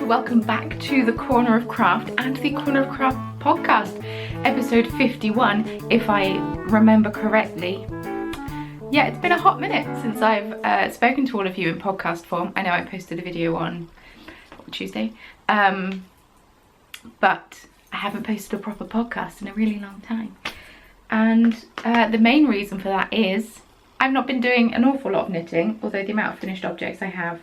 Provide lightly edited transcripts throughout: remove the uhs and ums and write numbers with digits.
welcome back to the Corner of Craft and the Corner of Craft podcast, episode 51, if I remember correctly. Yeah, it's been a hot minute since I've spoken to all of you in podcast form. I know I posted a video on Tuesday, but I haven't posted a proper podcast in a really long time. And the main reason for that is I've not been doing an awful lot of knitting, although the amount of finished objects I have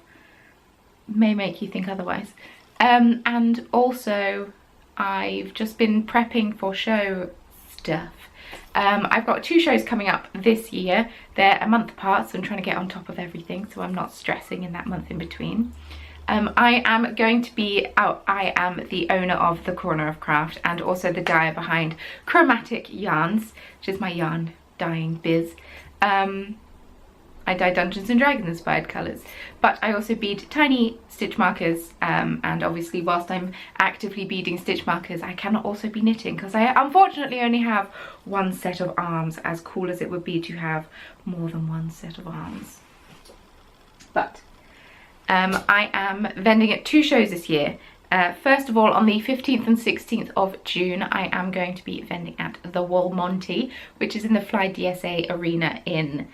may make you think otherwise. And also I've just been prepping for show stuff. I've got 2 shows coming up this year. They're a month apart, so I'm trying to get on top of everything so I'm not stressing in that month in between. I am going to be out. I am the owner of the Corner of Craft and also the dyer behind Chromatic Yarns, which is my yarn dyeing biz. I dye Dungeons and Dragons inspired colours, but I also bead tiny stitch markers, and obviously whilst I'm actively beading stitch markers I cannot also be knitting because I unfortunately only have one set of arms, as cool as it would be to have more than one set of arms. But I am vending at 2 shows this year. First of all, on the 15th and 16th of June I am going to be vending at the Walmonty, which is in the Fly DSA arena in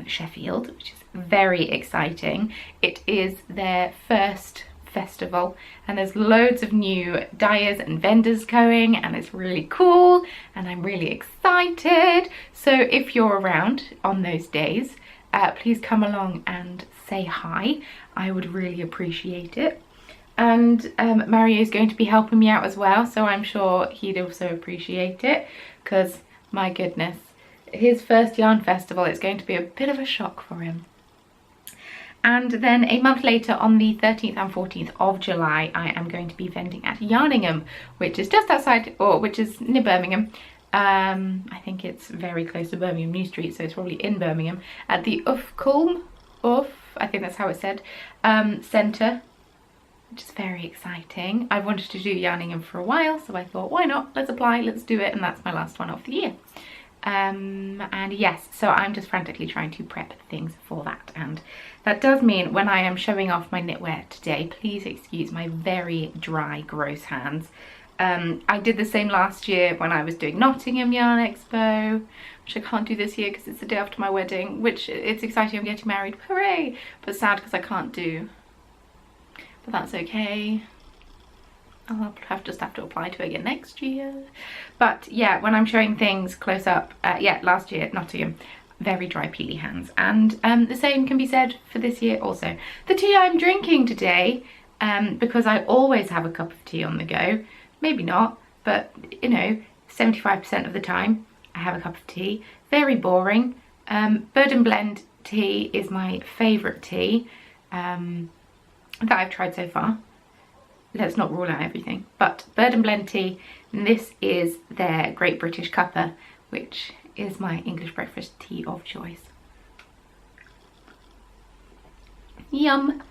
Sheffield, which is very exciting. It is their first festival and there's loads of new dyers and vendors going and it's really cool and I'm really excited. So if you're around on those days, please come along and say hi. I would really appreciate it. And Mario is going to be helping me out as well, so I'm sure he'd also appreciate it because my goodness, his first yarn festival is going to be a bit of a shock for him. And then a month later, on the 13th and 14th of July, I am going to be vending at Yarningham, which is just outside, or which is near Birmingham. I think it's very close to Birmingham New Street, so it's probably in Birmingham, at the Ufkulm, I think that's how it's said, centre, which is very exciting. I've wanted to do Yarningham for a while, so I thought, why not? Let's apply, let's do it, and that's my last one of the year. And yes, so I'm just frantically trying to prep things for that, and that does mean when I am showing off my knitwear today, please excuse my very dry, gross hands. I did the same last year when I was doing Nottingham Yarn Expo, which I can't do this year because it's the day after my wedding, which it's exciting, I'm getting married, hooray, but sad because I can't do, but that's okay. I'll just have to apply to it again next year. But yeah, when I'm showing things close up, yeah, last year at Nottingham, very dry peely hands. And the same can be said for this year also. The tea I'm drinking today, because I always have a cup of tea on the go, maybe not, but you know, 75% of the time I have a cup of tea. Very boring. Bird and Blend tea is my favourite tea that I've tried so far. Let's not rule out everything, but Bird and Blend tea, and this is their Great British Cuppa, which is my English breakfast tea of choice. Yum.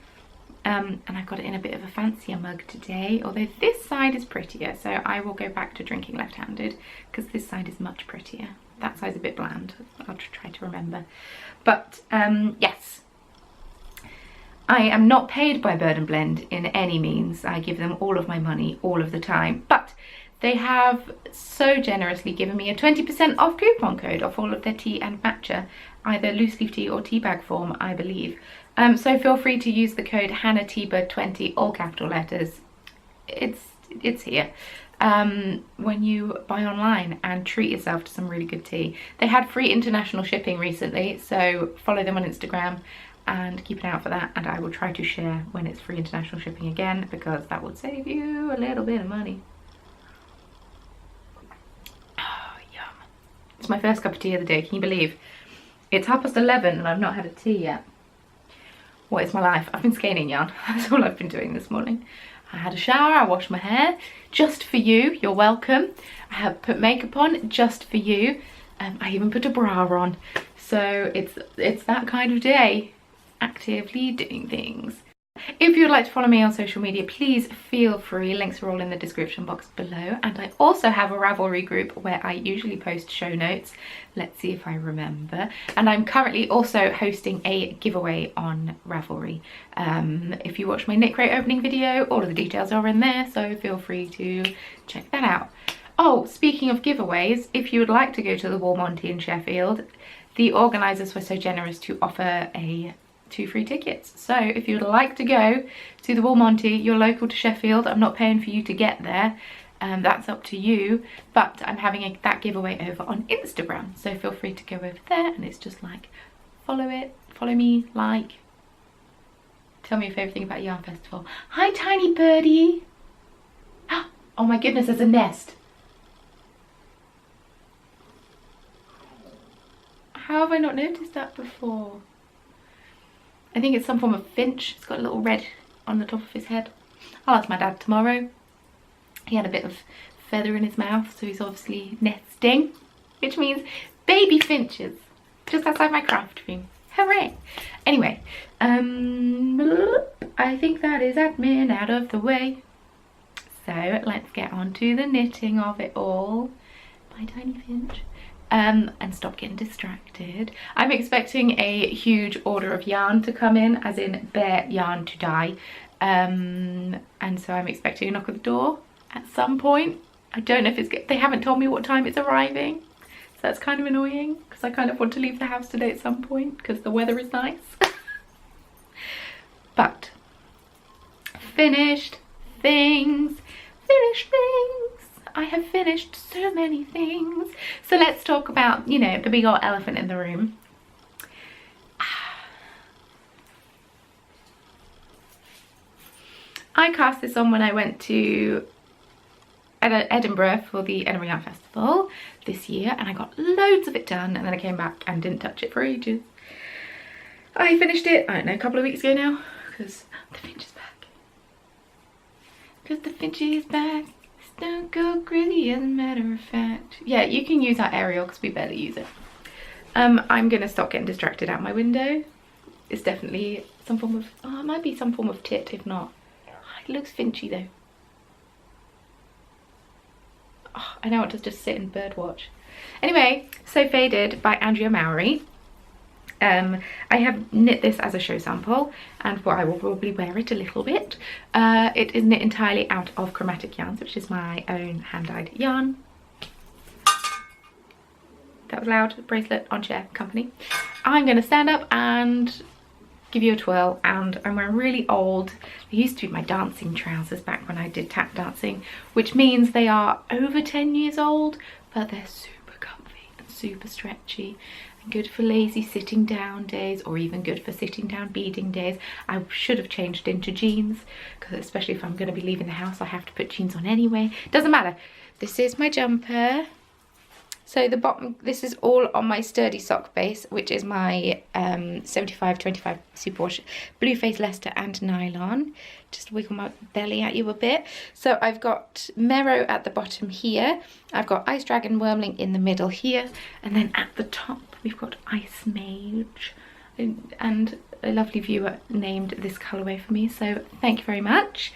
And I got it in a bit of a fancier mug today, although this side is prettier, so I will go back to drinking left-handed because this side is much prettier. That side's a bit bland, I'll try to remember. But yes. I am not paid by Bird and Blend in any means. I give them all of my money all of the time, but they have so generously given me a 20% off coupon code off all of their tea and matcha, either loose leaf tea or tea bag form, I believe. So feel free to use the code HannahTeaBird20, all capital letters. It's here. When you buy online, and treat yourself to some really good tea. They had free international shipping recently, so follow them on Instagram and keep an eye out for that, and I will try to share when it's free international shipping again because that would save you a little bit of money. Oh, yum. It's my first cup of tea of the day, can you believe? It's 11:30 and I've not had a tea yet. What is my life? I've been skein yarn, that's all I've been doing this morning. I had a shower, I washed my hair, just for you, you're welcome. I have put makeup on, just for you. I even put a bra on. So it's that kind of day. Actively doing things. If you'd like to follow me on social media, please feel free. Links are all in the description box below. And I also have a Ravelry group where I usually post show notes. Let's see if I remember. And I'm currently also hosting a giveaway on Ravelry. If you watch my KNITCRATE opening video, all of the details are in there, so feel free to check that out. Oh, speaking of giveaways, if you would like to go to the Wall Monty in Sheffield, the organisers were so generous to offer 2 free tickets. So if you'd like to go to the Wall Monty, you're local to Sheffield, I'm not paying for you to get there, that's up to you, but I'm having that giveaway over on Instagram, so feel free to go over there, and it's just like, follow me, like, tell me your favourite thing about Yarn Festival. Hi tiny birdie. Oh my goodness, there's a nest. How have I not noticed that before? I think it's some form of finch. It's got a little red on the top of his head. I'll ask my dad tomorrow. He had a bit of feather in his mouth, so he's obviously nesting, which means baby finches just outside my craft room. Hooray! Anyway, I think that is admin out of the way. So let's get on to the knitting of it all. Bye, tiny finch. And stop getting distracted. I'm expecting a huge order of yarn to come in, as in bare yarn to dye, and so I'm expecting a knock at the door at some point. I don't know if it's, they haven't told me what time it's arriving, so that's kind of annoying, because I kind of want to leave the house today at some point because the weather is nice. But finished things. I have finished so many things. So let's talk about, you know, the big old elephant in the room. I cast this on when I went to Edinburgh for the Edinburgh Yarn Festival this year, and I got loads of it done, and then I came back and didn't touch it for ages. I finished it, I don't know, a couple of weeks ago now, because the finch is back. Because the finch is back. Don't go crazy, as a matter of fact. Yeah, you can use our aerial because we barely use it. I'm gonna stop getting distracted out my window. It's definitely some form of, oh, it might be some form of tit, if not. It looks finchy though. Oh, I now want to just sit and bird watch. Anyway, So Faded by Andrea Mowry. I have knit this as a show sample, and I will probably wear it a little bit. It is knit entirely out of Chromatic Yarns, which is my own hand-dyed yarn. That was loud. Bracelet on chair company. I'm going to stand up and give you a twirl, and I'm wearing really old, they used to be my dancing trousers back when I did tap dancing, which means they are over 10 years old, but they're super comfy and super stretchy. Good for lazy sitting down days, or even good for sitting down beading days. I should have changed into jeans, because especially if I'm going to be leaving the house, I have to put jeans on anyway. Doesn't matter. This is my jumper. So the bottom, this is all on my sturdy sock base, which is my 75-25 superwash blue face Leicester and nylon. Just wiggle my belly at you a bit. So I've got Mero at the bottom here. I've got Ice Dragon Wormling in the middle here. And then at the top we've got Ice Mage. And a lovely viewer named this colourway for me, so thank you very much.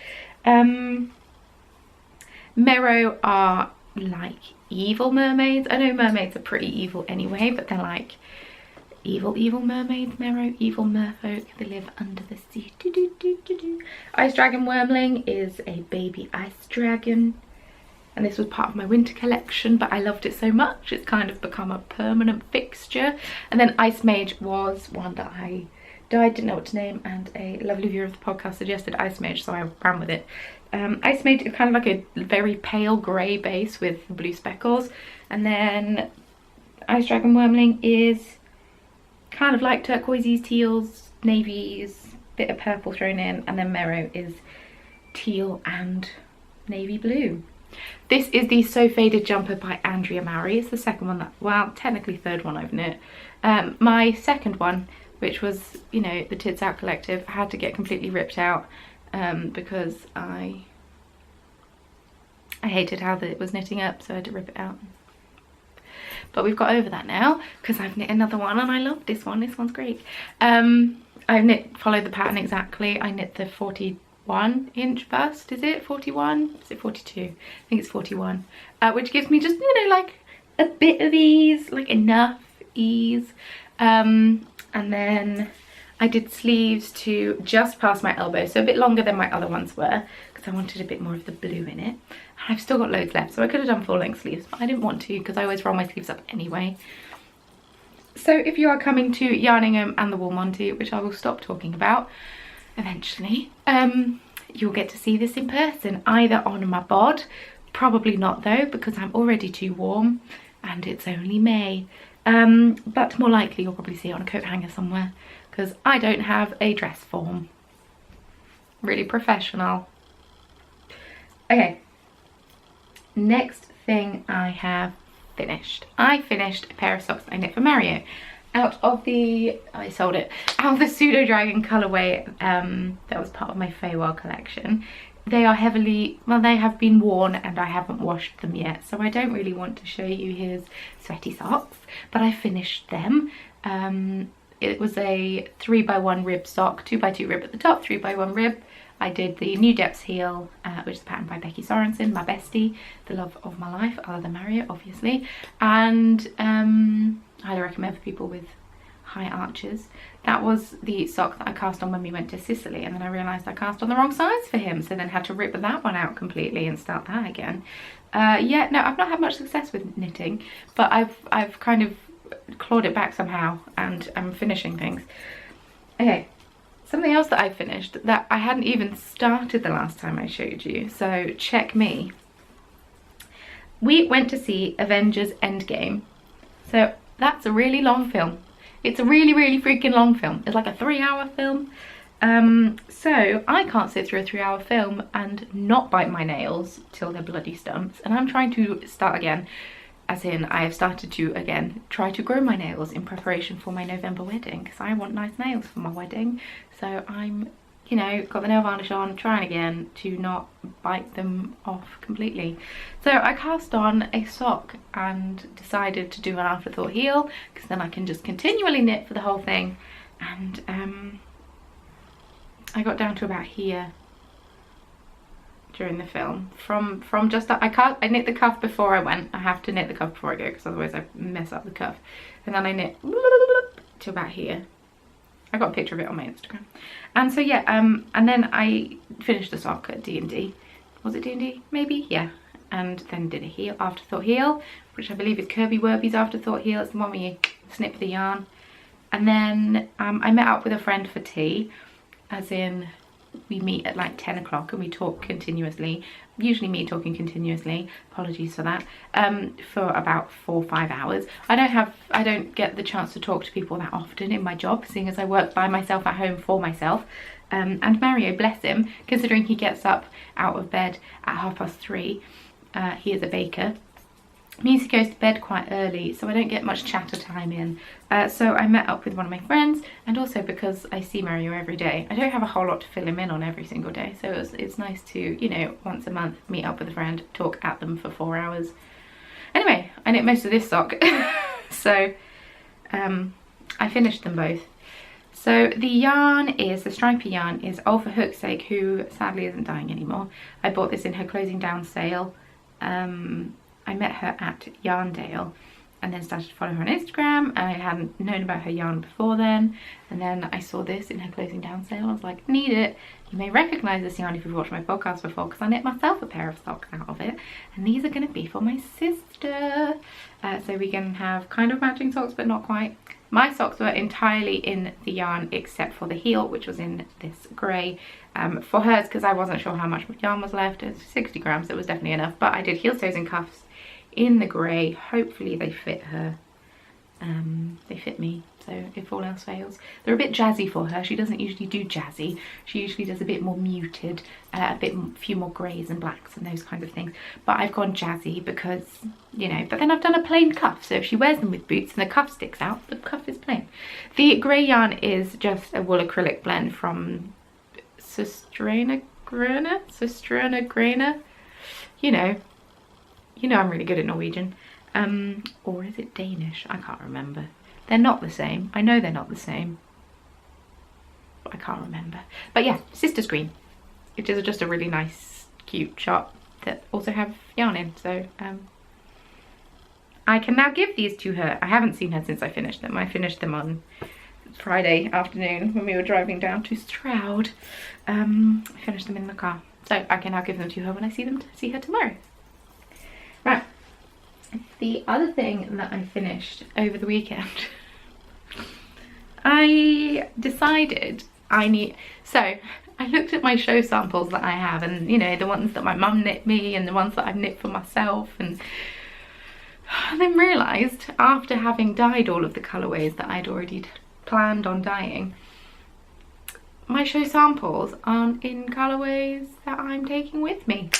Mero are like evil mermaids. I know mermaids are pretty evil anyway, but they're like evil mermaids. Mero, evil merfolk. They live under the sea. Ice Dragon Wormling is a baby ice dragon, and this was part of my winter collection, but I loved it so much it's kind of become a permanent fixture. And then Ice Mage was one that I dyed, didn't know what to name, and a lovely viewer of the podcast suggested Ice Mage, so I ran with it. Ice Mage is kind of like a very pale grey base with blue speckles, and then Ice Dragon Wormling is kind of like turquoises, teals, navies, bit of purple thrown in, and then Mero is teal and navy blue. This is the So Faded jumper by Andrea Mowry. It's the second one that, well, technically third one I've knit. My second one, which was, you know, the Tits Out Collective, had to get completely ripped out because I hated how it was knitting up, so I had to rip it out. But we've got over that now because I've knit another one and I love this one. This one's great. followed the pattern exactly. I knit the 41-inch bust, is it 41? Is it 42? I think it's 41, which gives me just, you know, like a bit of ease, like enough ease. And then I did sleeves to just past my elbow, so a bit longer than my other ones were, because I wanted a bit more of the blue in it. And I've still got loads left, so I could have done full-length sleeves, but I didn't want to because I always roll my sleeves up anyway. So if you are coming to Yarningham and the Wool Monty, which I will stop talking about eventually, you'll get to see this in person, either on my bod, probably not though, because I'm already too warm and it's only May, but more likely you'll probably see it on a coat hanger somewhere, because I don't have a dress form. Really professional. Okay, next thing I have finished. I finished a pair of socks that I knit for Mario out of the, I sold it, out of the Pseudo Dragon colourway that was part of my Feywild collection. They are heavily, well, they have been worn and I haven't washed them yet, so I don't really want to show you his sweaty socks, but I finished them. It was a 3x1 rib sock, 2x2 rib at the top, 3x1 rib. I did the New Depths heel, which is patterned by Becky Sorensen, my bestie, the love of my life, other than Mario, obviously. And I highly recommend for people with high arches. That was the sock that I cast on when we went to Sicily, and then I realised I cast on the wrong size for him, so then had to rip that one out completely and start that again. Yeah, no, I've not had much success with knitting, but I've kind of clawed it back somehow, and I'm finishing things. Okay, something else that I finished that I hadn't even started the last time I showed you, so check me. We went to see Avengers Endgame. So that's a really long film. It's a really, really freaking long film. It's like a 3-hour film. So I can't sit through a 3-hour film and not bite my nails till they're bloody stumps. And I'm trying to start again. As in, I have started to, again, try to grow my nails in preparation for my November wedding, because I want nice nails for my wedding. So I'm, you know, got the nail varnish on, trying again to not bite them off completely. So I cast on a sock and decided to do an afterthought heel, because then I can just continually knit for the whole thing. And I got down to about here during the film, from just that. I knit the cuff before I went. I have to knit the cuff before I go, because otherwise I mess up the cuff. And then I knit to about here. I got a picture of it on my Instagram. And so yeah, and then I finished the sock at D&D. Was it D&D? Maybe, yeah. And then did a heel, afterthought heel, which I believe is Kirby Werby's afterthought heel. It's the one where you snip the yarn. And then I met up with a friend for tea, as in we meet at like 10 o'clock and we talk continuously, usually me talking continuously, apologies for that, for about 4 or 5 hours. I don't get the chance to talk to people that often in my job, seeing as I work by myself at home for myself. And Mario, bless him, considering he gets up out of bed at 3:30, he is a baker, means he goes to bed quite early, so I don't get much chatter time in. So I met up with one of my friends, and also because I see Mario every day, I don't have a whole lot to fill him in on every single day, so it's nice to, you know, once a month meet up with a friend, talk at them for 4 hours. Anyway, I knit most of this sock. So I finished them both. So the yarn is, the stripy yarn is All for Hook's Sake, who sadly isn't dying anymore. I bought this in her closing down sale. I met her at Yarndale and then started to follow her on Instagram, and I hadn't known about her yarn before then, and then I saw this in her closing down sale. I was like, need it. You may recognise this yarn if you've watched my podcast before, because I knit myself a pair of socks out of it, and these are going to be for my sister. So we can have kind of matching socks, but not quite. My socks were entirely in the yarn except for the heel, which was in this grey. For hers, because I wasn't sure how much yarn was left, it's 60 grams, it was definitely enough, but I did heel, toes and cuffs in the grey. Hopefully they fit her. They fit me, so if all else fails. They're a bit jazzy for her. She doesn't usually do jazzy. She usually does a bit more muted, few more greys and blacks and those kinds of things. But I've gone jazzy because, you know, but then I've done a plain cuff, so if she wears them with boots and the cuff sticks out, the cuff is plain. The grey yarn is just a wool acrylic blend from Sistrana Grana. You know I'm really good at Norwegian. Or is it Danish? I can't remember. They're not the same. I know they're not the same. I can't remember. But yeah, Sister's Green, which is just a really nice, cute shop that also have yarn in. So I can now give these to her. I haven't seen her since I finished them. I finished them on Friday afternoon when we were driving down to Stroud. I finished them in the car. So I can now give them to her when I see her tomorrow. Right. The other thing that I finished over the weekend, I decided so I looked at my show samples that I have, and you know, the ones that my mum knit me and the ones that I've knit for myself, and then realised, after having dyed all of the colourways that I'd already planned on dyeing, my show samples aren't in colourways that I'm taking with me.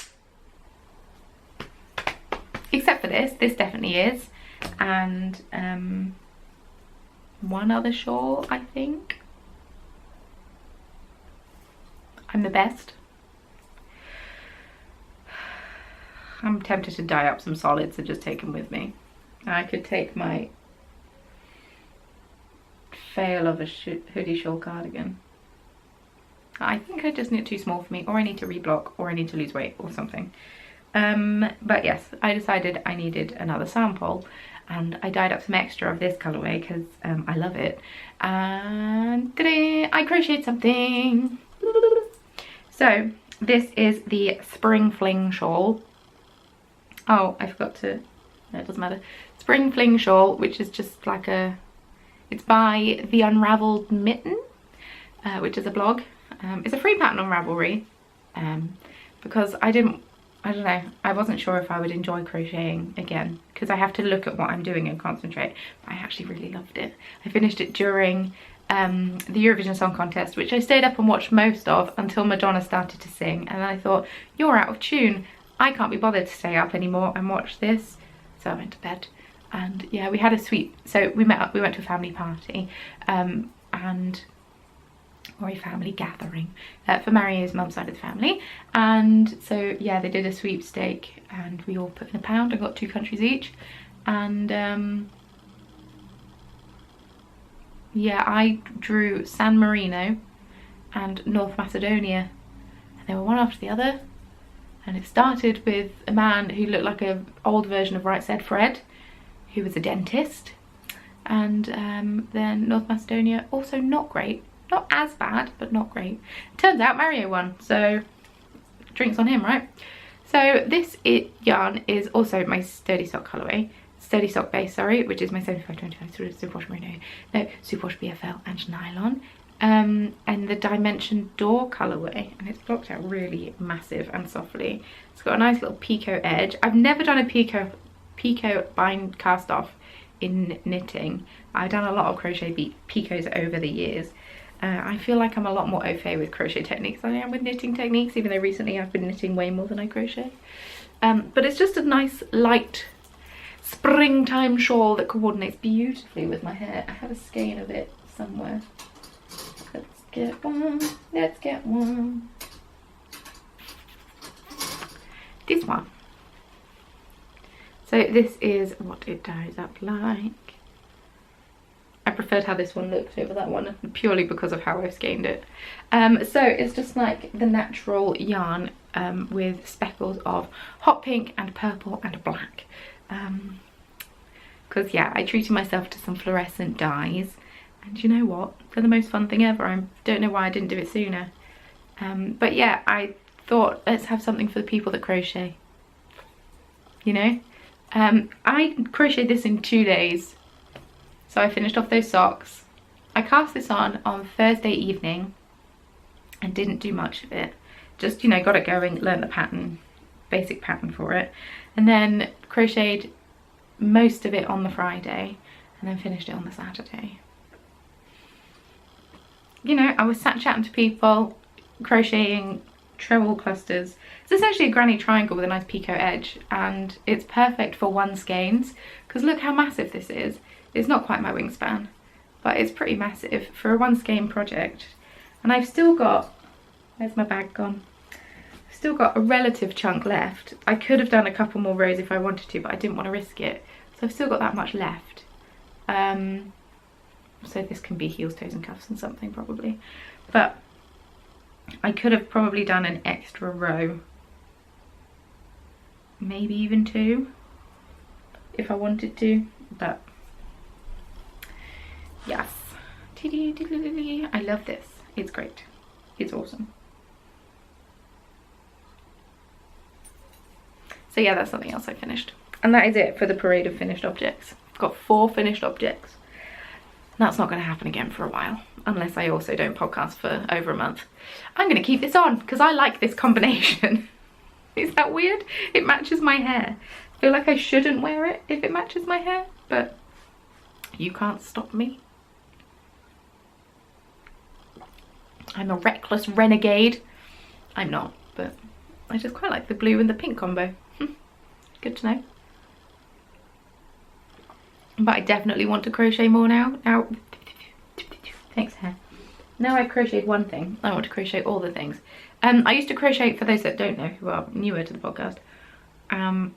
Except for this definitely is, and one other shawl, I think. I'm the best. I'm tempted to dye up some solids and just take them with me. I could take my fail of a hoodie shawl cardigan. I think I just knit too small for me, or I need to reblock, or I need to lose weight or something. But yes, I decided I needed another sample, and I dyed up some extra of this colourway because I love it. And today I crocheted something. So this is the Spring Fling shawl. Oh, I forgot to, no, it doesn't matter. Spring Fling shawl, which is just like it's by The Unravelled Mitten, which is a blog. It's a free pattern on Ravelry, because I don't know, I wasn't sure if I would enjoy crocheting again, because I have to look at what I'm doing and concentrate. But I actually really loved it. I finished it during the Eurovision Song Contest, which I stayed up and watched most of until Madonna started to sing, and I thought, you're out of tune, I can't be bothered to stay up anymore and watch this. So I went to bed, and yeah, we had a sweet, so we met up, we went to a family party, or a family gathering for Mario's mum's side of the family, and so yeah, they did a sweepstake and we all put in £1 and got 2 countries each, and yeah, I drew San Marino and North Macedonia, and they were one after the other, and it started with a man who looked like an old version of Right Said Fred, who was a dentist, and then North Macedonia, also not great. Not as bad, but not great. Turns out Mario won, so drinks on him, right? So this yarn is also my Sturdy Sock colourway, Sturdy Sock base, sorry, which is my 75/25 sort of Superwash Merino, no, Superwash BFL and nylon, and the Dimension Door colourway, and it's blocked out really massive and softly. It's got a nice little picot edge. I've never done a picot bind cast off in knitting. I've done a lot of crochet picots over the years. I feel like I'm a lot more au fait with crochet techniques than I am with knitting techniques, even though recently I've been knitting way more than I crochet. But it's just a nice, light, springtime shawl that coordinates beautifully with my hair. I have a skein of it somewhere. Let's get one. Let's get one. This one. So this is what it dyes up like. I preferred how this one looked over that one, purely because of how I've skeined it. So it's just like the natural yarn with speckles of hot pink and purple and black. Because yeah, I treated myself to some fluorescent dyes, and you know what? They're the most fun thing ever. I don't know why I didn't do it sooner. But yeah, I thought, let's have something for the people that crochet. You know? I crocheted this in 2 days. So I finished off those socks. I cast this on Thursday evening and didn't do much of it. Just, you know, got it going, learned the pattern, basic pattern for it. And then crocheted most of it on the Friday and then finished it on the Saturday. You know, I was sat chatting to people, crocheting treble clusters. It's essentially a granny triangle with a nice picot edge, and it's perfect for one skeins, because look how massive this is. It's not quite my wingspan, but it's pretty massive for a one skein project. And I've still got, where's my bag gone? I've still got a relative chunk left. I could have done a couple more rows if I wanted to, but I didn't want to risk it. So I've still got that much left. So this can be heels, toes and cuffs and something probably. But I could have probably done an extra row, maybe even 2 if I wanted to, but yes. I love this. It's great. It's awesome. So yeah, that's something else I finished. And that is it for the parade of finished objects. I've got 4 finished objects. That's not going to happen again for a while, unless I also don't podcast for over a month. I'm going to keep this on because I like this combination. Is that weird? It matches my hair. I feel like I shouldn't wear it if it matches my hair, but you can't stop me. I'm a reckless renegade. I'm not, but I just quite like the blue and the pink combo. Good to know. But I definitely want to crochet more now. Thanks, hair. Now I've crocheted one thing, I want to crochet all the things. I used to crochet, for those that don't know, who are newer to the podcast, I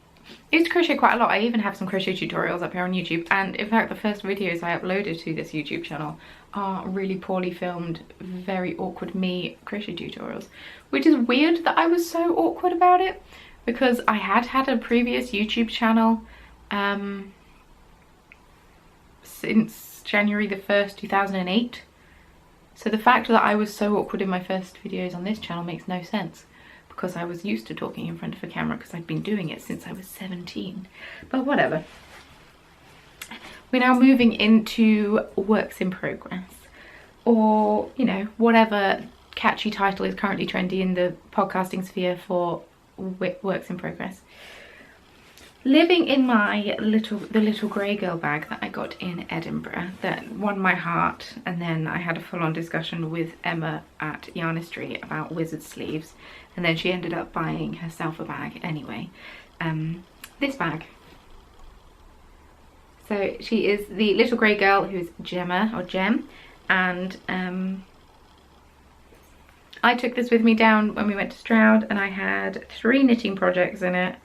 used to crochet quite a lot. I even have some crochet tutorials up here on YouTube, and in fact the first videos I uploaded to this YouTube channel are really poorly filmed, very awkward me crochet tutorials, which is weird that I was so awkward about it, because I had a previous YouTube channel since January the 1st, 2008. So the fact that I was so awkward in my first videos on this channel makes no sense, because I was used to talking in front of a camera because I'd been doing it since I was 17. But whatever. We're now moving into works in progress, or, you know, whatever catchy title is currently trendy in the podcasting sphere for works in progress. Living in the little grey girl bag that I got in Edinburgh that won my heart, and then I had a full-on discussion with Emma at Yarnistry about wizard sleeves, and then she ended up buying herself a bag anyway. This bag. So she is the little grey girl who's Gemma, or Gem, and I took this with me down when we went to Stroud, and I had 3 knitting projects in it.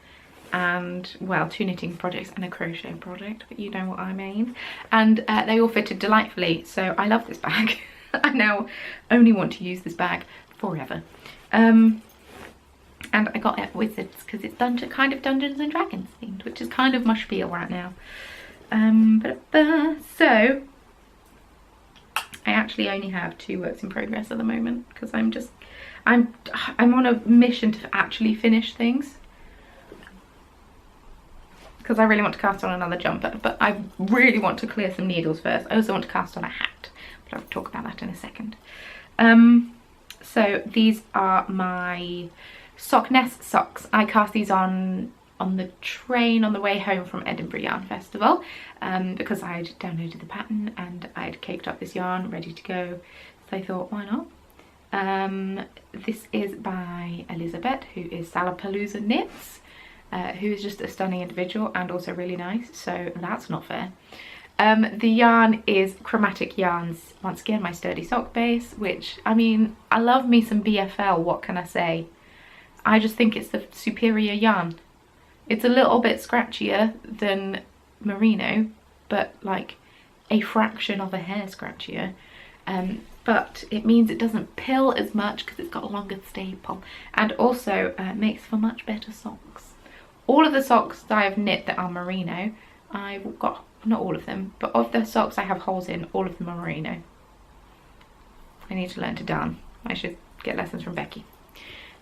And, well, 2 knitting projects and a crochet project, but you know what I mean. And they all fitted delightfully, so I love this bag. I now only want to use this bag forever. And I got it at Wizards because it's kind of Dungeons and Dragons themed, which is kind of my spiel right now. So I actually only have 2 works in progress at the moment, because I'm on a mission to actually finish things. Because I really want to cast on another jumper, but I really want to clear some needles first. I also want to cast on a hat, but I'll talk about that in a second. So these are my Sock Nest socks. I cast these on the train on the way home from Edinburgh Yarn Festival, because I'd downloaded the pattern and I'd caked up this yarn ready to go, so I thought, why not? This is by Elizabeth, who is Salapalooza Knits, who is just a stunning individual and also really nice, so that's not fair. The yarn is Chromatic Yarns, once again my sturdy sock base, which, I mean, I love me some BFL, what can I say? I just think it's the superior yarn. It's a little bit scratchier than merino, but like a fraction of a hair scratchier. But it means it doesn't pill as much because it's got a longer staple, and also makes for much better socks. All of the socks that I have knit that are merino, I've got, not all of them, but of the socks I have holes in, all of them are merino. I need to learn to darn. I should get lessons from Becky.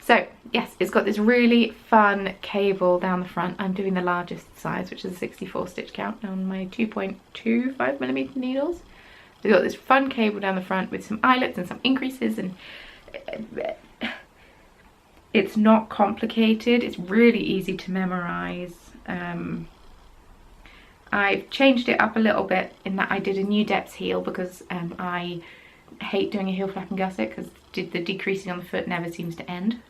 So yes, it's got this really fun cable down the front. I'm doing the largest size, which is a 64 stitch count on my 2.25mm needles. We've got this fun cable down the front with some eyelets and some increases, and it's not complicated. It's really easy to memorize. I've changed it up a little bit in that I did a new depth heel, because I hate doing a heel flap and gusset because the decreasing on the foot never seems to end.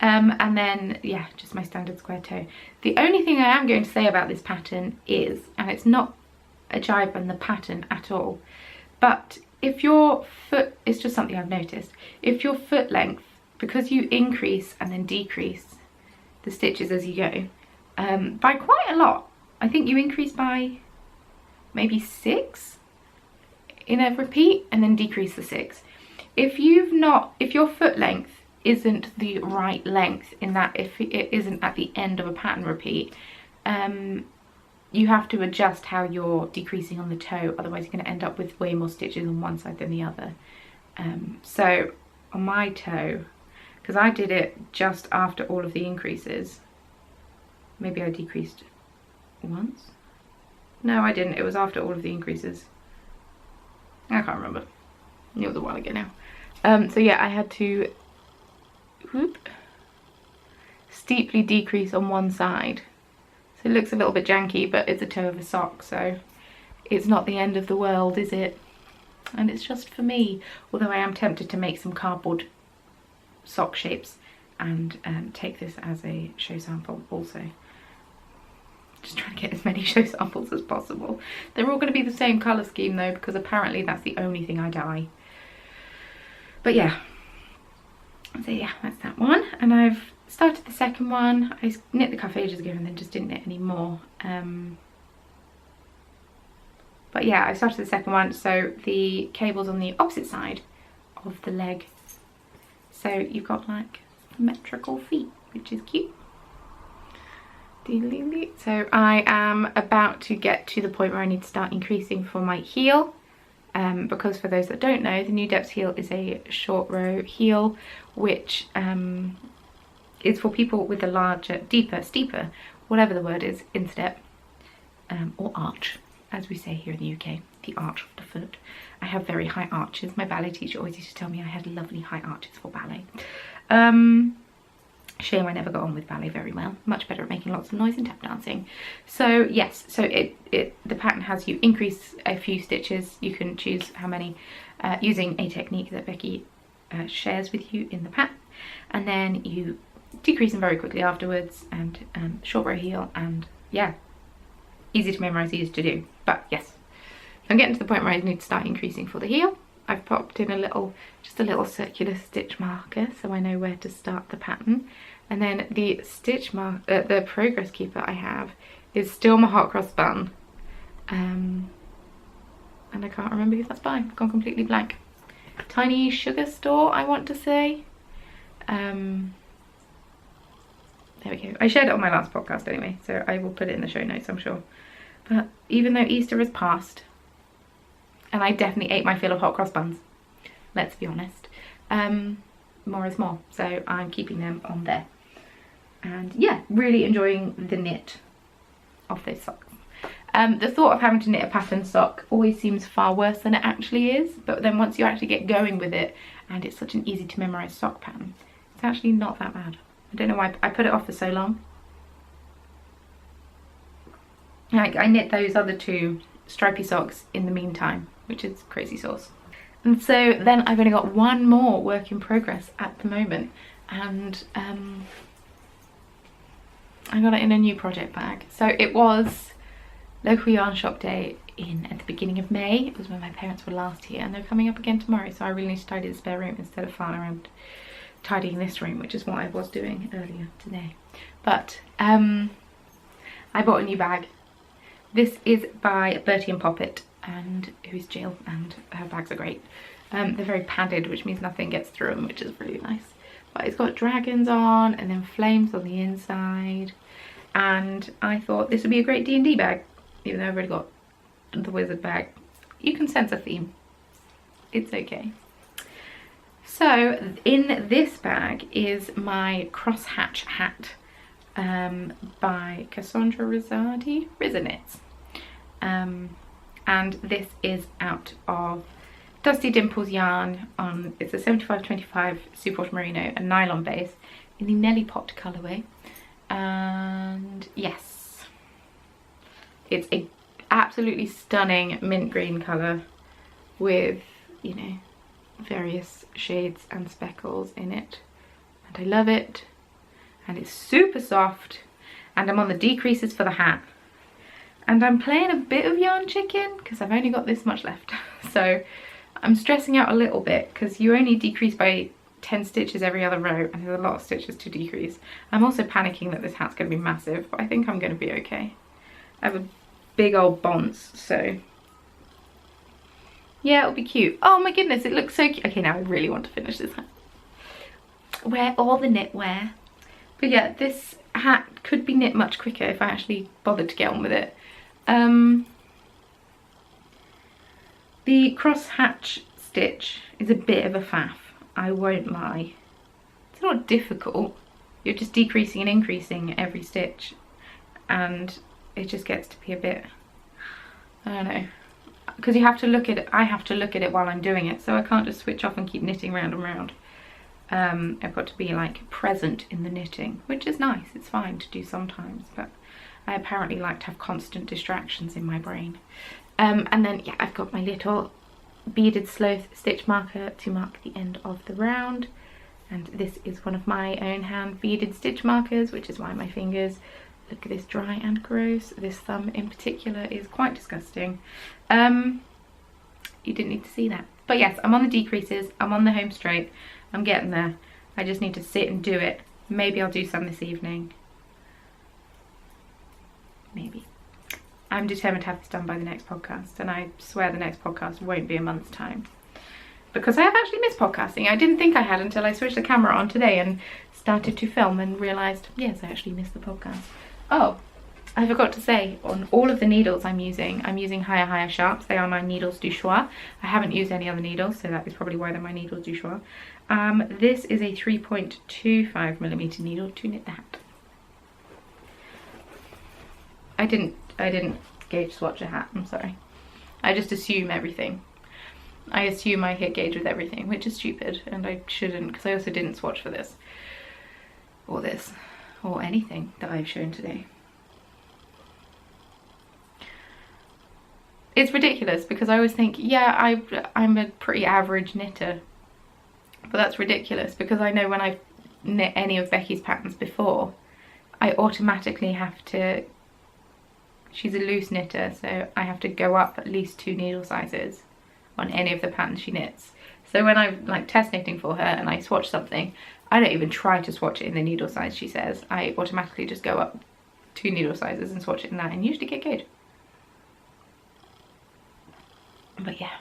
And then, yeah, just my standard square toe. The only thing I am going to say about this pattern is, and it's not a jibe on the pattern at all, but if your foot, it's just something I've noticed, if your foot length, because you increase and then decrease the stitches as you go, by quite a lot. I think you increase by maybe 6 in a repeat, and then decrease the 6. If your foot length isn't the right length, in that if it isn't at the end of a pattern repeat, you have to adjust how you're decreasing on the toe, otherwise you're going to end up with way more stitches on one side than the other. So on my toe, because I did it just after all of the increases, maybe I decreased once? No, I didn't. It was after all of the increases. I can't remember. It was a while ago now. So yeah, I had to steeply decrease on one side. So it looks a little bit janky, but it's a toe of a sock, so it's not the end of the world, is it? And it's just for me, although I am tempted to make some cardboard sock shapes and take this as a show sample also. Just trying to get as many show samples as possible. They're all going to be the same colour scheme though, because apparently that's the only thing I dye. But yeah, so yeah, that's that one. And I've started the second one. I knit the cuff ages ago and then just didn't knit anymore. But yeah, I started the second one, so the cable's on the opposite side of the leg. So you've got like symmetrical feet, which is cute. So I am about to get to the point where I need to start increasing for my heel. Because for those that don't know, the New Depths heel is a short row heel, which is for people with a larger, deeper, steeper, whatever the word is, instep, or arch, as we say here in the UK, the arch of the foot. I have very high arches. My ballet teacher always used to tell me I had lovely high arches for ballet. Shame I never got on with ballet very well. Much better at making lots of noise and tap dancing. So yes, so the pattern has you increase a few stitches. You can choose how many using a technique that Becky shares with you in the pattern, and then you decrease them very quickly afterwards, and short row heel, and yeah, easy to memorize, easy to do. But yes, I'm getting to the point where I need to start increasing for the heel. I've popped in just a little circular stitch marker so I know where to start the pattern. And then the stitch mark, the progress keeper I have is still my hot cross bun. And I can't remember who that's by. I've gone completely blank. Tiny Sugar Store, I want to say. There we go. I shared it on my last podcast anyway, so I will put it in the show notes, I'm sure. But even though Easter has passed, and I definitely ate my fill of hot cross buns, let's be honest, more is more, so I'm keeping them on there. And yeah, really enjoying the knit of those socks. The thought of having to knit a pattern sock always seems far worse than it actually is, but then once you actually get going with it, and it's such an easy to memorize sock pattern, it's actually not that bad. I don't know why I put it off for so long. Like, I knit those other two stripy socks in the meantime, which is crazy sauce. And so then I've only got one more work in progress at the moment, and I got it in a new project bag. So it was local yarn shop day at the beginning of May. It was when my parents were last here, and they're coming up again tomorrow, so I really need to tidy the spare room instead of farting around tidying this room, which is what I was doing earlier today. But I bought a new bag. This is by Bertie and Poppet, and who's Jill, and her bags are great. They're very padded, which means nothing gets through them, which is really nice. But it's got dragons on and then flames on the inside, and I thought this would be a great D&D bag, even though I've already got the wizard bag. You can sense a theme. It's okay. So in this bag is my crosshatch hat by Cassandra Rizzardi, Knits. And this is out of Dusty Dimples yarn. It's a 75-25 Superwash Merino, a nylon base in the Nelly Pot colourway. And yes, it's a absolutely stunning mint green colour with, you know, various shades and speckles in it, and I love it, and it's super soft, and I'm on the decreases for the hat, and I'm playing a bit of yarn chicken because I've only got this much left. So I'm stressing out a little bit because you only decrease by 10 stitches every other row, and there's a lot of stitches to decrease. I'm also panicking that this hat's going to be massive, but I think I'm going to be okay. I have a big old bonce, so yeah, it'll be cute. Oh my goodness, it looks so cute. Okay, now I really want to finish this hat. Wear all the knitwear. But yeah, this hat could be knit much quicker if I actually bothered to get on with it. The cross hatch stitch is a bit of a faff, I won't lie. It's not difficult, you're just decreasing and increasing every stitch, and it just gets to be a bit, I don't know, because you have to look at it, I have to look at it while I'm doing it, so I can't just switch off and keep knitting round and round. I've got to be like present in the knitting, which is nice, it's fine to do sometimes, but I apparently like to have constant distractions in my brain. And then yeah, I've got my little beaded slow stitch marker to mark the end of the round, and this is one of my own hand beaded stitch markers, which is why my fingers look at this dry and gross. This thumb in particular is quite disgusting. You didn't need to see that, but yes, I'm on the decreases, I'm on the home straight, I'm getting there. I just need to sit and do it. Maybe I'll do some this evening, maybe. I'm determined to have this done by the next podcast, and I swear the next podcast won't be a month's time, because I have actually missed podcasting. I didn't think I had until I switched the camera on today and started to film and realised, yes, I actually missed the podcast. Oh, I forgot to say, on all of the needles I'm using Higher Sharps. They are my needles du choix. I haven't used any other needles, so that is probably why they're my needles du choix. This is a 3.25mm needle to knit the hat. I didn't gauge swatch a hat, I'm sorry. I just assume everything. I assume I hit gauge with everything, which is stupid, and I shouldn't, because I also didn't swatch for this, or anything that I've shown today. It's ridiculous, because I always think, yeah, I'm a pretty average knitter, but that's ridiculous, because I know when I've knit any of Becky's patterns before, I automatically have to, she's a loose knitter, so I have to go up at least 2 needle sizes on any of the patterns she knits. So when I'm like test knitting for her and I swatch something, I don't even try to swatch it in the needle size she says. I automatically just go up 2 needle sizes and swatch it in that, and usually get good. But yeah.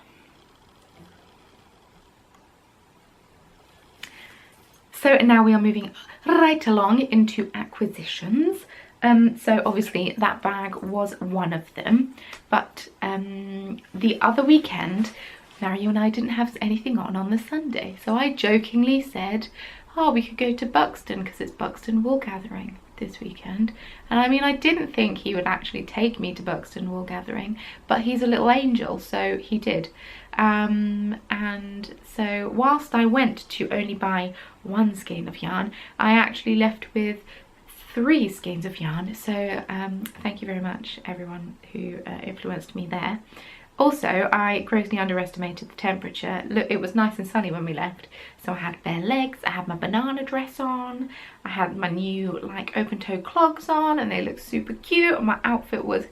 So now we are moving right along into acquisitions. So obviously that bag was one of them, but the other weekend Mario and I didn't have anything on the Sunday, so I jokingly said, oh, we could go to Buxton because it's Buxton wool gathering this weekend. And I mean, I didn't think he would actually take me to Buxton wool gathering, but he's a little angel, so he did. And so whilst I went to only buy 1 skein of yarn, I actually left with 3 skeins of yarn, so thank you very much everyone who influenced me there. Also, I grossly underestimated the temperature. Look, it was nice and sunny when we left, so I had bare legs, I had my banana dress on, I had my new like open toe clogs on, and they looked super cute, and my outfit was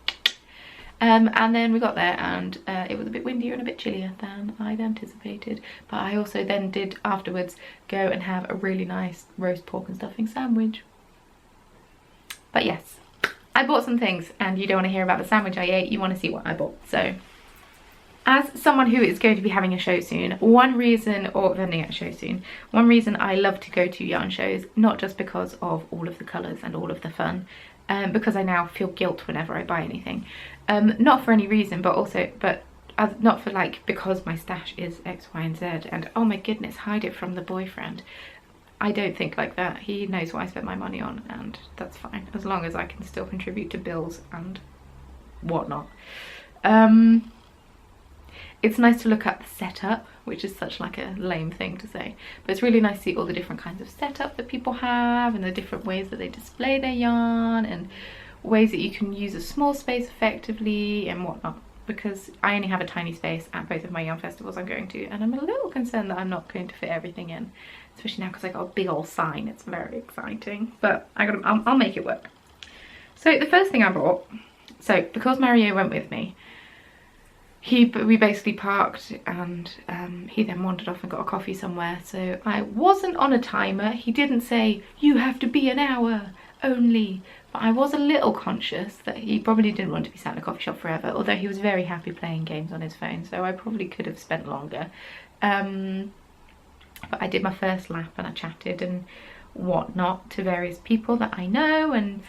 and then we got there, and it was a bit windier and a bit chillier than I'd anticipated, but I also then did afterwards go and have a really nice roast pork and stuffing sandwich. But yes, I bought some things, and you don't want to hear about the sandwich I ate, you want to see what I bought. So as someone who is going to be having a show soon, one reason I love to go to yarn shows, not just because of all of the colours and all of the fun, because I now feel guilt whenever I buy anything, not for any reason, but not for like, because my stash is X, Y and Z, and oh my goodness, hide it from the boyfriend. I don't think like that. He knows what I spent my money on, and that's fine, as long as I can still contribute to bills and whatnot. It's nice to look at the setup, which is such like a lame thing to say, but it's really nice to see all the different kinds of setup that people have, and the different ways that they display their yarn, and ways that you can use a small space effectively and whatnot, because I only have a tiny space at both of my yarn festivals I'm going to, and I'm a little concerned that I'm not going to fit everything in, especially now because I got a big old sign. It's very exciting, but I'll make it work. So the first thing I bought, so because Mario went with me, we basically parked, and he then wandered off and got a coffee somewhere, so I wasn't on a timer. He didn't say, you have to be an hour only. But I was a little conscious that he probably didn't want to be sat in a coffee shop forever, although he was very happy playing games on his phone, so I probably could have spent longer. But I did my first lap and I chatted and whatnot to various people that I know, and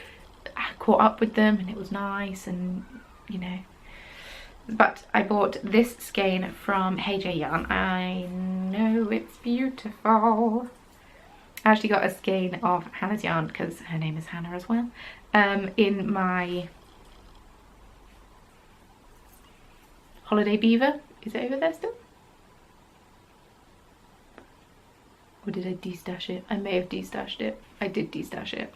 I caught up with them, and it was nice, and you know. But I bought this skein from HJ Yarn. I know it's beautiful. I actually got a skein of Hannah's yarn, because her name is Hannah as well, in my Holiday Beaver. Is it over there still? Or did I de-stash it? I may have de-stashed it. I did de-stash it,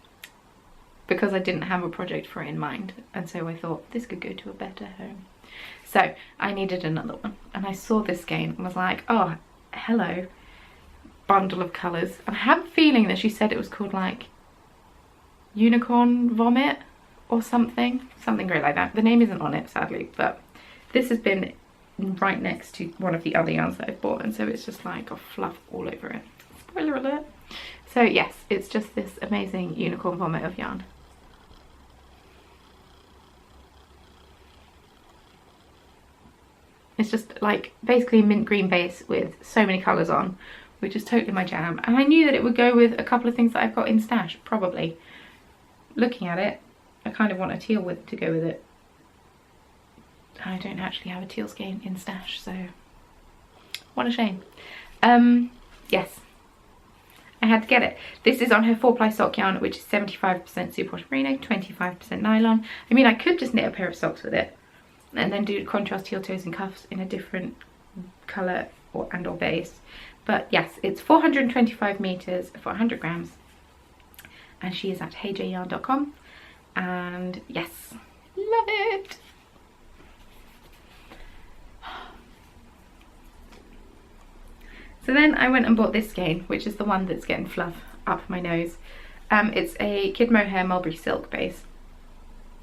because I didn't have a project for it in mind, and so I thought this could go to a better home. So I needed another one, and I saw this skein and was like, oh, hello, bundle of colours. And I have a feeling that she said it was called like Unicorn Vomit or something great like that. The name isn't on it, sadly, but this has been right next to one of the other yarns that I've bought, and so it's just like got fluff all over it. Spoiler alert. So yes, it's just this amazing Unicorn Vomit of yarn. It's just like basically a mint green base with so many colours on, which is totally my jam. And I knew that it would go with a couple of things that I've got in stash, probably. Looking at it, I kind of want a teal to go with it. I don't actually have a teal skein in stash, so what a shame. Yes, I had to get it. This is on her 4-ply sock yarn, which is 75% superwash merino, 25% nylon. I mean, I could just knit a pair of socks with it and then do contrast heel toes and cuffs in a different colour or base. But yes, it's 425 meters for 100 grams, and she is at heyjyarn.com, and yes, love it. So then I went and bought this skein, which is the one that's getting fluff up my nose. It's a Kid Mohair Mulberry Silk base.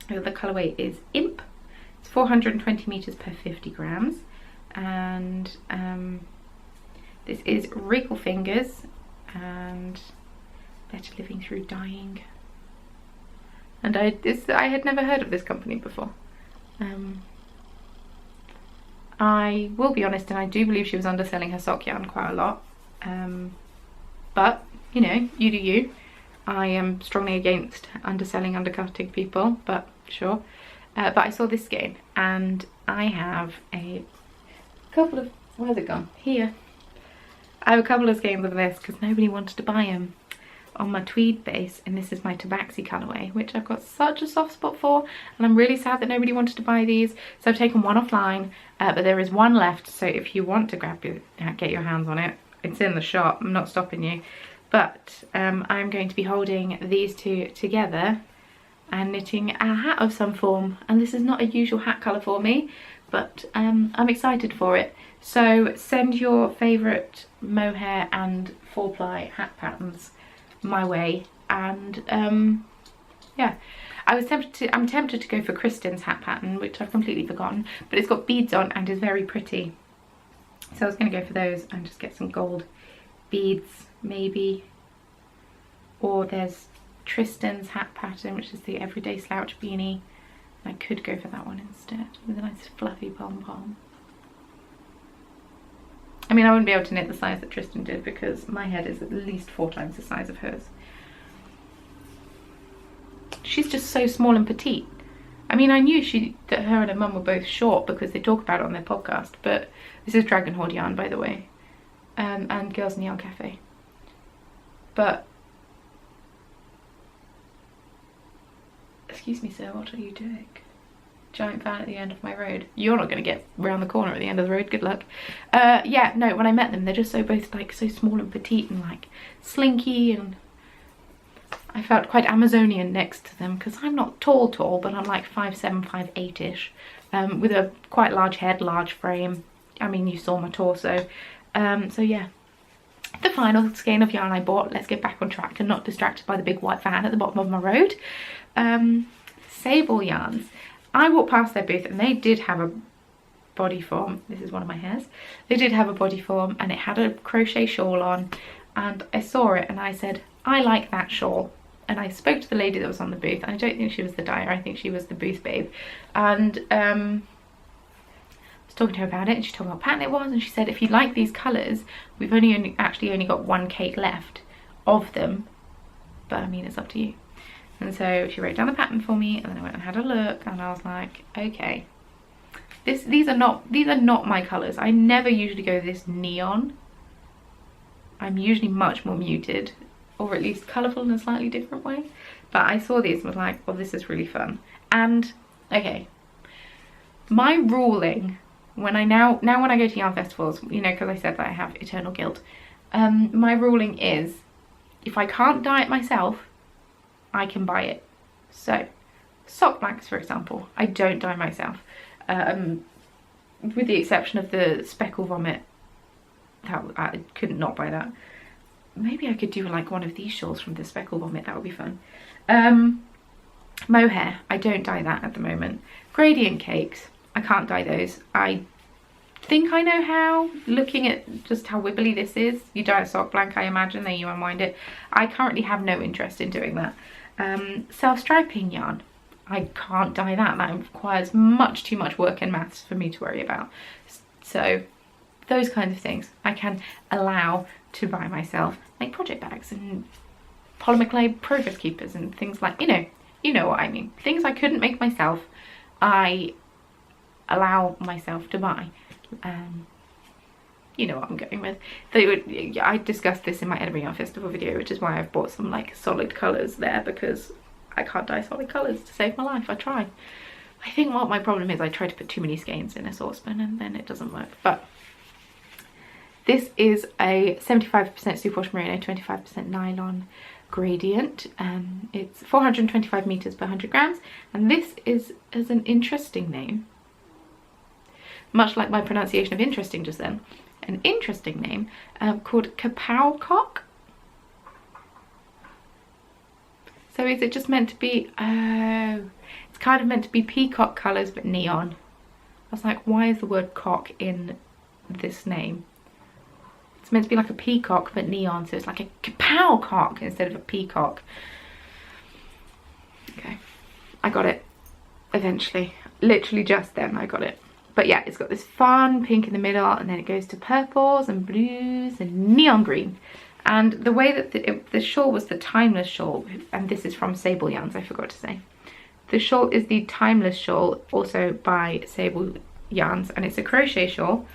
The colourway is Imp. It's 420 meters per 50 grams, and this is Wrinkle Fingers and Better Living Through Dying. And I had never heard of this company before. I will be honest, and I do believe she was underselling her sock yarn quite a lot. But you know, you do you. I am strongly against underselling, undercutting people, but sure. But I saw this skein, and I have a couple of, where's it gone? Here. I have a couple of skeins of this because nobody wanted to buy them on my tweed base, and this is my Tabaxi colourway, which I've got such a soft spot for, and I'm really sad that nobody wanted to buy these, so I've taken one offline, but there is one left, so if you want to get your hands on it, it's in the shop, I'm not stopping you. But I'm going to be holding these two together and knitting a hat of some form, and this is not a usual hat colour for me, but I'm excited for it. So send your favourite mohair and 4-ply hat patterns my way, and yeah, I'm tempted to go for Kristen's hat pattern, which I've completely forgotten, but it's got beads on and is very pretty, so I was going to go for those and just get some gold beads maybe. Or there's Tristan's hat pattern, which is the Everyday Slouch beanie. I could go for that one instead with a nice fluffy pom-pom. I mean, I wouldn't be able to knit the size that Tristan did because my head is at least 4 times the size of hers. She's just so small and petite. I mean, I knew that her and her mum were both short because they talk about it on their podcast, but this is Dragon Horde yarn, by the way, and Girls in the Yarn Cafe. But, excuse me sir, what are you doing? Giant fan at the end of my road. You're not going to get round the corner at the end of the road, good luck. Yeah, no, when I met them, they're just both like so small and petite and like slinky, and I felt quite Amazonian next to them because I'm not tall, but I'm like 5'7", 5'8"-ish, with a quite large head, large frame. I mean, you saw my torso. So yeah, the final skein of yarn I bought, let's get back on track and not distracted by the big white van at the bottom of my road. Sable Yarns. I walked past their booth and they did have a body form. This is one of my hairs. They did have a body form and it had a crochet shawl on, and I saw it and I said, I like that shawl. and I spoke to the lady that was on the booth. I don't think she was the dyer, I think she was the booth babe, and I was talking to her about it, and she told me what pattern it was, and she said if you like these colours, we've actually only got one cake left of them, but I mean, it's up to you. And so she wrote down the pattern for me, and then I went and had a look, and I was like, okay, these are not my colours. I never usually go this neon. I'm usually much more muted, or at least colourful in a slightly different way. But I saw these and was like, well, this is really fun. And okay, my ruling when I now when I go to yarn festivals, you know, because I said that I have eternal guilt, my ruling is if I can't dye it myself, I can buy it. So sock blanks, for example, I don't dye myself, with the exception of the speckle vomit. That I could not buy that. Maybe I could do like one of these shawls from the speckle vomit, that would be fun. Mohair, I don't dye that at the moment. Gradient cakes, I can't dye those. I think I know how, looking at just how wibbly this is. You dye a sock blank, I imagine, then you unwind it. I currently have no interest in doing that. Self-striping yarn, I can't dye that. That requires much too much work and maths for me to worry about. So those kinds of things I can allow to buy myself, like project bags and polymer clay progress keepers and things like, you know what I mean. Things I couldn't make myself, I allow myself to buy. You know what I'm going with. I discussed this in my Edinburgh Yarn Festival video, which is why I've bought some like solid colours there, because I can't dye solid colours to save my life. I try. I think what my problem is, I try to put too many skeins in a saucepan and then it doesn't work. But this is a 75% superwash merino, 25% nylon gradient. It's 425 meters per 100 grams, and this is an interesting name, much like my pronunciation of interesting just then. An interesting name called Kapow Cock. So is it just meant to be? Oh, it's kind of meant to be peacock colours but neon. I was like, why is the word cock in this name? It's meant to be like a peacock but neon, so it's like a kapow cock instead of a peacock. Okay, I got it eventually. Literally just then I got it. But yeah, it's got this fun pink in the middle, and then it goes to purples and blues and neon green. And the way that the shawl was the timeless shawl, and this is from Sable Yarns, I forgot to say. The shawl is the timeless shawl, also by Sable Yarns, and it's a crochet shawl.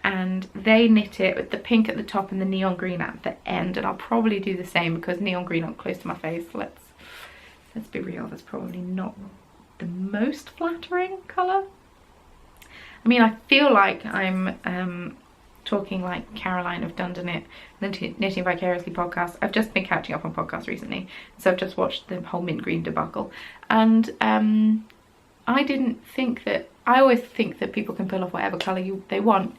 And they knit it with the pink at the top and the neon green at the end, and I'll probably do the same because neon green up close to my face. Let's be real, that's probably not the most flattering colour. I mean, I feel like I'm talking like Caroline of Dundonit, the Knitting Vicariously podcast. I've just been catching up on podcasts recently, so I've just watched the whole mint green debacle, and I didn't think that, I always think that people can pull off whatever colour they want.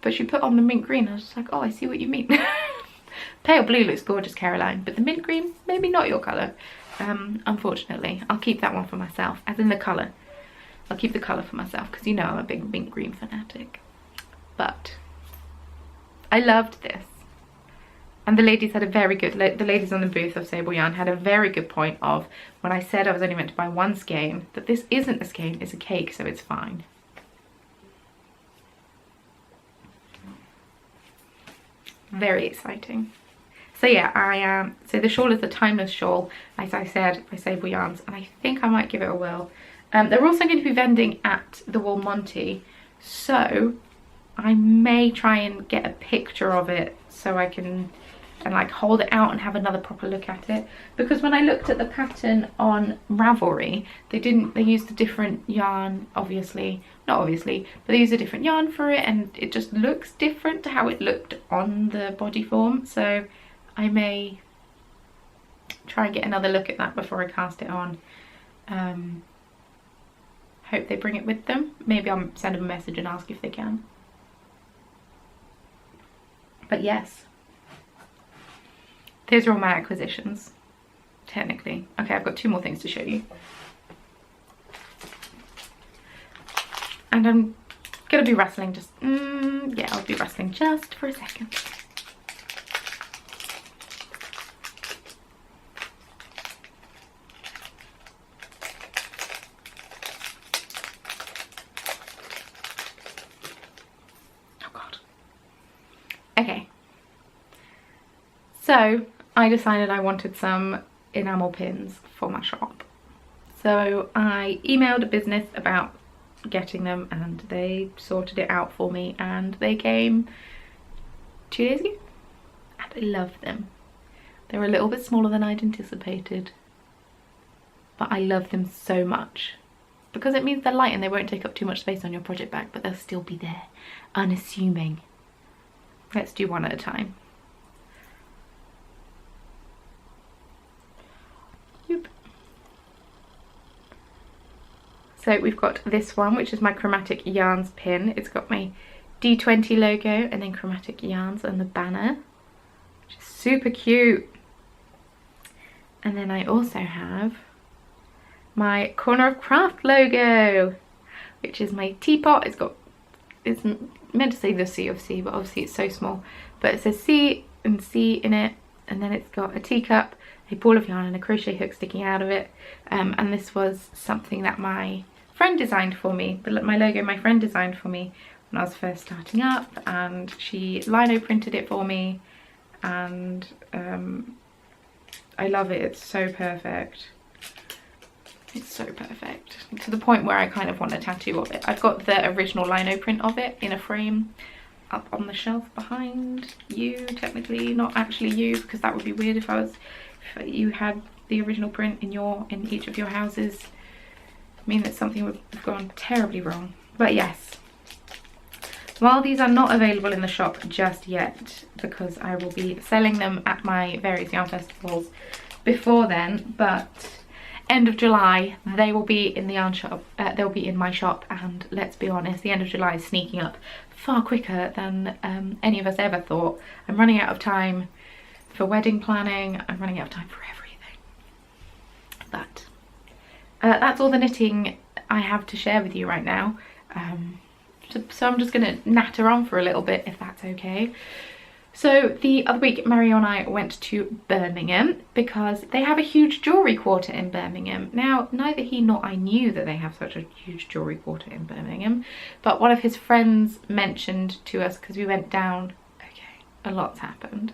But she put on the mint green, I was just like, oh, I see what you mean. Pale blue looks gorgeous, Caroline, but the mint green, maybe not your colour. Unfortunately, I'll keep that one for myself, as in the colour. I'll keep the colour for myself, because you know I'm a big mint green fanatic. But I loved this. And the ladies had a very good, the ladies on the booth of Sable Yarn had a very good point of, when I said I was only meant to buy one skein, that this isn't a skein, it's a cake, so it's fine. Very exciting. So yeah, so the shawl is the timeless shawl, as I said, by Sable Yarns, and I think I might give it a whirl. They're also going to be vending at the Wool Monty, so I may try and get a picture of it so I can like hold it out and have another proper look at it, because when I looked at the pattern on Ravelry, they used a different yarn, not obviously, but they used a different yarn for it, and it just looks different to how it looked on the body form. So I may try and get another look at that before I cast it on. Hope they bring it with them. Maybe I'll send them a message and ask if they can. But yes, those are all my acquisitions, technically. Okay, I've got 2 more things to show you. And I'm gonna be rustling just, yeah, I'll be rustling just for a second. Okay, so I decided I wanted some enamel pins for my shop. So I emailed a business about getting them and they sorted it out for me, and they came 2 days ago and I love them. They're a little bit smaller than I'd anticipated, but I love them so much because it means they're light and they won't take up too much space on your project bag, but they'll still be there, unassuming. Let's do one at a time. Yep. So we've got this one, which is my Chromatic Yarns pin. It's got my D20 logo and then Chromatic Yarns and the banner, which is super cute. And then I also have my Corner of Craft logo, which is my teapot. It's meant to say the C of C, but obviously it's so small. But it says C and C in it, and then it's got a teacup, a ball of yarn and a crochet hook sticking out of it. And this was something that my friend designed for me. My logo my friend designed for me when I was first starting up, and she lino printed it for me, and I love it. It's so perfect. It's so perfect, to the point where I kind of want a tattoo of it. I've got the original lino print of it in a frame up on the shelf behind you. Technically not actually you, because that would be weird if you had the original print in each of your houses. I mean that something would have gone terribly wrong. But yes, while these are not available in the shop just yet, because I will be selling them at my various yarn festivals before then, but end of July they will be in the yarn shop. They'll be in my shop, and let's be honest, the end of July is sneaking up far quicker than any of us ever thought. I'm running out of time for wedding planning. I'm running out of time for everything. But that's all the knitting I have to share with you right now. So I'm just gonna natter on for a little bit, if that's okay. So the other week, Mario and I went to Birmingham because they have a huge jewellery quarter in Birmingham. Now, neither he nor I knew that they have such a huge jewellery quarter in Birmingham, but one of his friends mentioned to us, because we went down, okay, a lot's happened.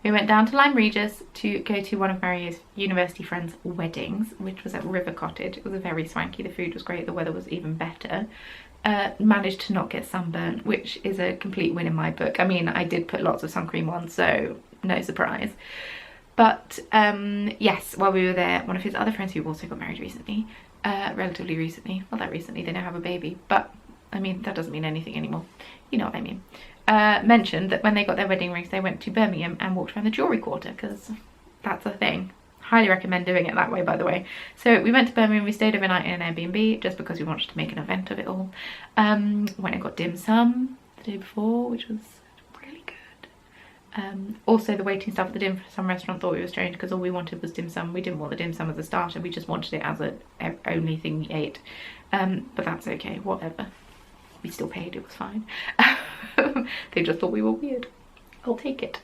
We went down to Lyme Regis to go to one of Mario's university friends' weddings, which was at River Cottage. It was very swanky, the food was great, the weather was even better. Managed to not get sunburnt, which is a complete win in my book. I mean, I did put lots of sun cream on, so no surprise. But yes, while we were there, one of his other friends who also got married recently, relatively recently, not that recently, they now have a baby, but I mean, that doesn't mean anything anymore. You know what I mean. Mentioned that when they got their wedding rings, they went to Birmingham and walked around the jewellery quarter, because that's a thing. Highly recommend doing it that way, by the way. So we went to Birmingham, we stayed overnight in an Airbnb just because we wanted to make an event of it all. Went and got dim sum the day before, which was really good. Also the waiting staff at the dim sum restaurant thought we were strange because all we wanted was dim sum. We didn't want the dim sum as a starter, we just wanted it as the only thing we ate. But that's okay, whatever. We still paid, it was fine. They just thought we were weird. I'll take it.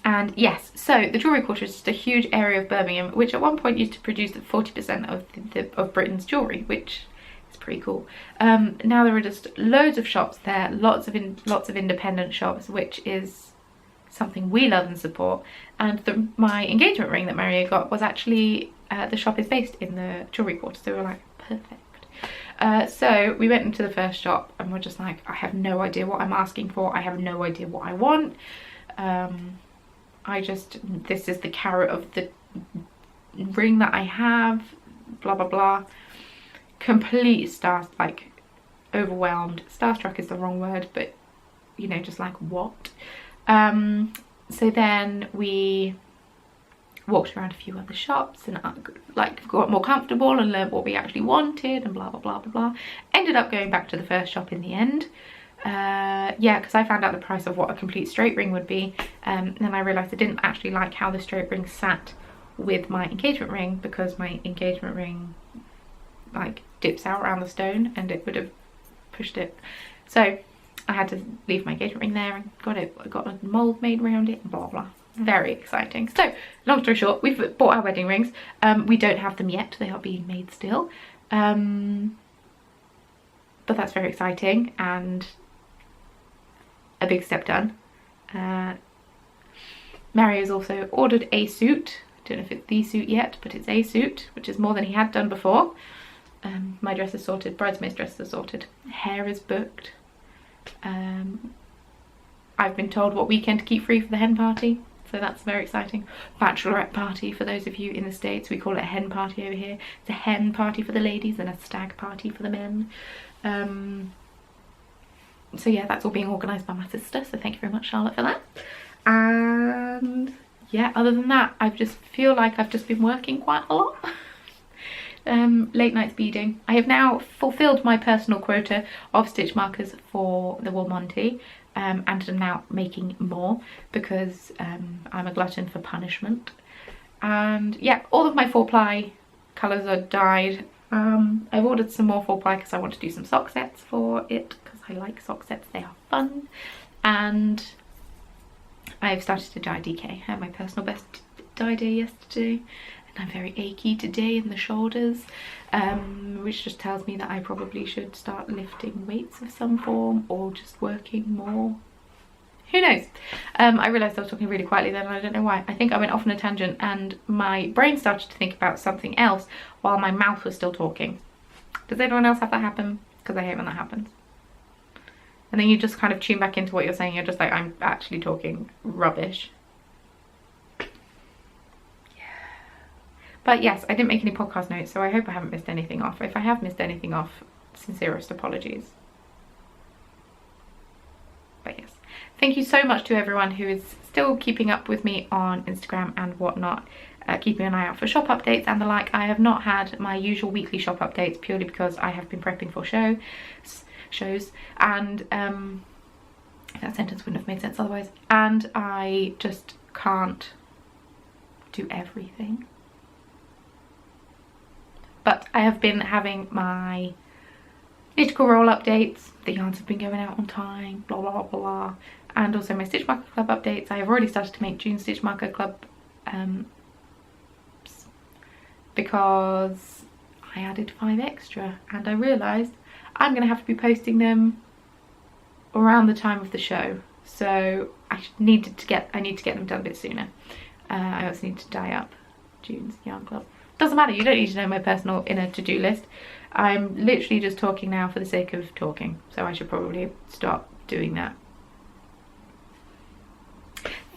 And yes, so the jewellery quarter is just a huge area of Birmingham, which at one point used to produce 40% of Britain's jewellery, which is pretty cool. Now there are just loads of shops there, lots of independent shops, which is something we love and support. And my engagement ring that Mario got was actually, the shop is based in the jewellery quarter, so we were like, perfect. So we went into the first shop and we're just like, I have no idea what I'm asking for, I have no idea what I want. This is the carrot of the ring that I have, blah blah blah. Complete like overwhelmed. Starstruck is the wrong word, but you know, just like what? So then we walked around a few other shops and like got more comfortable and learned what we actually wanted and blah blah blah blah blah. Ended up going back to the first shop in the end. Yeah, because I found out the price of what a complete straight ring would be, and then I realised I didn't actually like how the straight ring sat with my engagement ring, because my engagement ring like dips out around the stone and it would have pushed it. So I had to leave my engagement ring there and got a mould made around it and blah blah. Very exciting. So long story short, we've bought our wedding rings. We don't have them yet, they are being made still, but that's very exciting. And a big step done. Mario's also ordered a suit. I don't know if it's the suit yet, but it's a suit, which is more than he had done before. My dress is sorted, bridesmaid's dresses are sorted, hair is booked. I've been told what weekend to keep free for the hen party, so that's very exciting. Bachelorette party, for those of you in the States, we call it a hen party over here. It's a hen party for the ladies and a stag party for the men. So yeah, that's all being organised by my sister, so thank you very much, Charlotte, for that. And yeah, other than that, I just feel like I've just been working quite a lot. Late nights beading. I have now fulfilled my personal quota of stitch markers for the wool Monty, and am now making more because I'm a glutton for punishment. And yeah, all of my 4-ply colours are dyed. I've ordered some more 4-ply because I want to do some sock sets for it, because I like sock sets, they are fun. And I've started to dye DK. I had my personal best dye day yesterday. I'm very achy today in the shoulders, which just tells me that I probably should start lifting weights of some form or just working more. Who knows? I realised I was talking really quietly then and I don't know why. I think I went off on a tangent and my brain started to think about something else while my mouth was still talking. Does anyone else have that happen? Because I hate when that happens. And then you just kind of tune back into what you're saying. You're just like, I'm actually talking rubbish. But yes, I didn't make any podcast notes, so I hope I haven't missed anything off. If I have missed anything off, sincerest apologies. But yes, thank you so much to everyone who is still keeping up with me on Instagram and whatnot, keeping an eye out for shop updates and the like. I have not had my usual weekly shop updates purely because I have been prepping for shows, and that sentence wouldn't have made sense otherwise. And I just can't do everything. But I have been having my Knitwear roll updates, the yarns have been going out on time, blah blah blah blah, and also my Stitch Marker Club updates. I have already started to make June Stitch Marker Club because I added 5 extra and I realised I'm going to have to be posting them around the time of the show, so I need to get them done a bit sooner. I also need to dye up June's yarn club. Doesn't matter, you don't need to know my personal inner to-do list. I'm literally just talking now for the sake of talking, so I should probably stop doing that.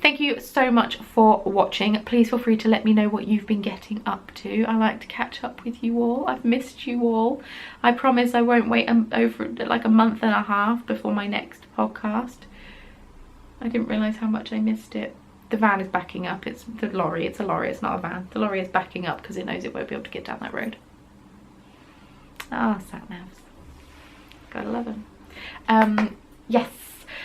Thank you so much for watching. Please feel free to let me know what you've been getting up to. I like to catch up with you all. I've missed you all. I promise I won't wait over like a month and a half before my next podcast. I didn't realise how much I missed it. The van is backing up. It's the lorry. It's a lorry. It's not a van. The lorry is backing up because it knows it won't be able to get down that road. Ah, sat navs. Gotta love them. Yes.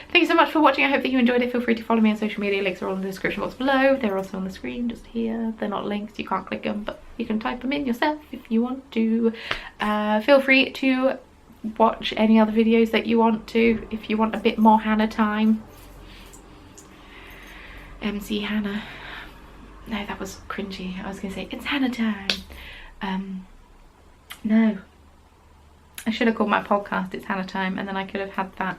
Thank you so much for watching. I hope that you enjoyed it. Feel free to follow me on social media. Links are all in the description box below. They're also on the screen just here. They're not links. You can't click them, but you can type them in yourself if you want to. Feel free to watch any other videos that you want to. If you want a bit more Hannah time. MC Hannah. No, that was cringy. I was going to say, it's Hannah time. No. I should have called my podcast It's Hannah Time, and then I could have had that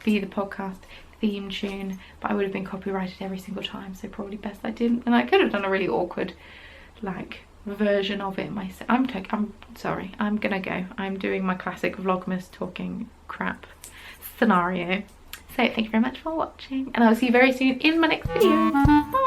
be the podcast theme tune, but I would have been copyrighted every single time, so probably best I didn't. And I could have done a really awkward, like, version of it myself. I'm sorry. I'm going to go. I'm doing my classic Vlogmas talking crap scenario. So thank you very much for watching, and I'll see you very soon in my next video. Bye!